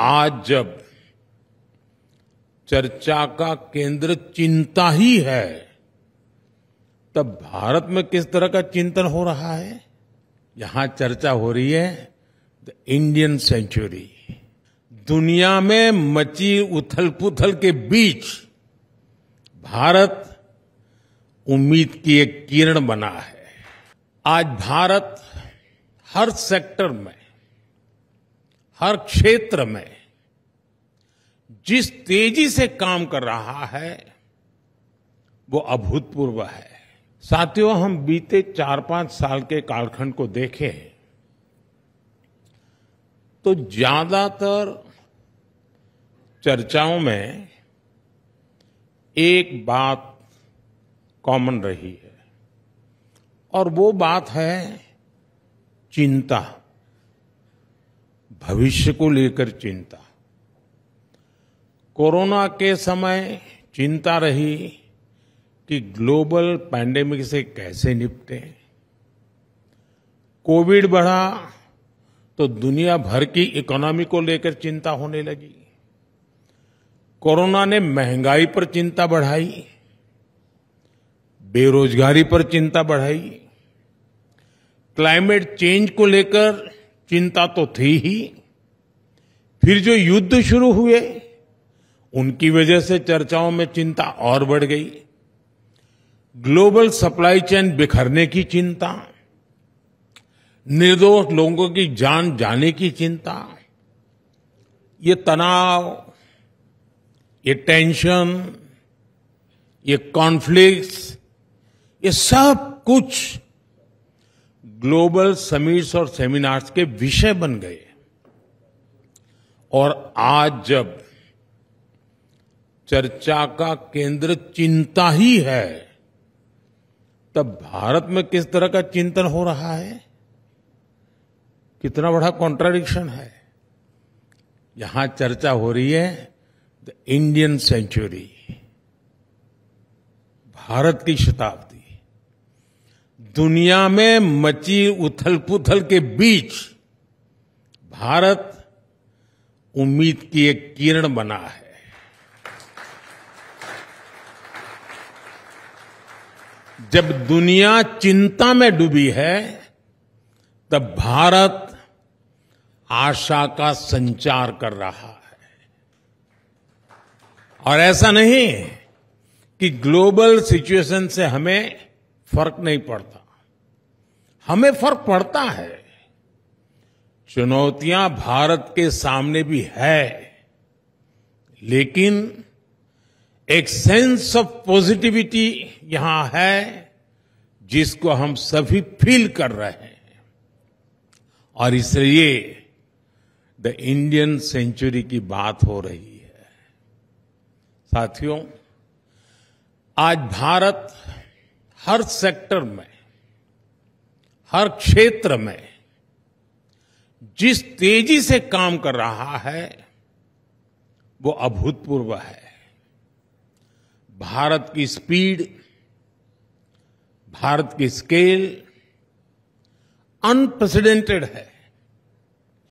आज जब चर्चा का केंद्र चिंता ही है, तब भारत में किस तरह का चिंतन हो रहा है? यहां चर्चा हो रही है द इंडियन सेंचुरी। दुनिया में मची उथल-पुथल के बीच भारत उम्मीद की एक किरण बना है। आज भारत हर सेक्टर में, हर क्षेत्र में जिस तेजी से काम कर रहा है वो अभूतपूर्व है। साथियों, हम बीते 4-5 साल के कालखंड को देखें तो ज्यादातर चर्चाओं में एक बात कॉमन रही है और वो बात है चिंता, भविष्य को लेकर चिंता। कोरोना के समय चिंता रही कि ग्लोबल पैंडेमिक से कैसे निपटे। कोविड बढ़ा तो दुनिया भर की इकोनॉमी को लेकर चिंता होने लगी। कोरोना ने महंगाई पर चिंता बढ़ाई, बेरोजगारी पर चिंता बढ़ाई, क्लाइमेट चेंज को लेकर चिंता तो थी ही, फिर जो युद्ध शुरू हुए उनकी वजह से चर्चाओं में चिंता और बढ़ गई। ग्लोबल सप्लाई चेन बिखरने की चिंता, निर्दोष लोगों की जान जाने की चिंता, ये तनाव, ये टेंशन, ये कॉन्फ्लिक्ट्स, ये सब कुछ ग्लोबल समिट्स और सेमिनार्स के विषय बन गए। और आज जब चर्चा का केंद्र चिंता ही है, तब भारत में किस तरह का चिंतन हो रहा है? कितना बड़ा कॉन्ट्राडिक्शन है। यहां चर्चा हो रही है द इंडियन सेंचुरी, भारत की शताब्दी। दुनिया में मची उथल-पुथल के बीच भारत उम्मीद की एक किरण बना है। जब दुनिया चिंता में डूबी है, तब भारत आशा का संचार कर रहा है। और ऐसा नहीं कि ग्लोबल सिचुएशन से हमें फर्क नहीं पड़ता, हमें फर्क पड़ता है। चुनौतियां भारत के सामने भी है, लेकिन एक सेंस ऑफ पॉजिटिविटी यहां है जिसको हम सभी फील कर रहे हैं। और इसलिए द इंडियन सेंचुरी की बात हो रही है। साथियों, आज भारत हर सेक्टर में, हर क्षेत्र में जिस तेजी से काम कर रहा है वो अभूतपूर्व है। भारत की स्पीड, भारत की स्केल अनप्रेसिडेंटेड है।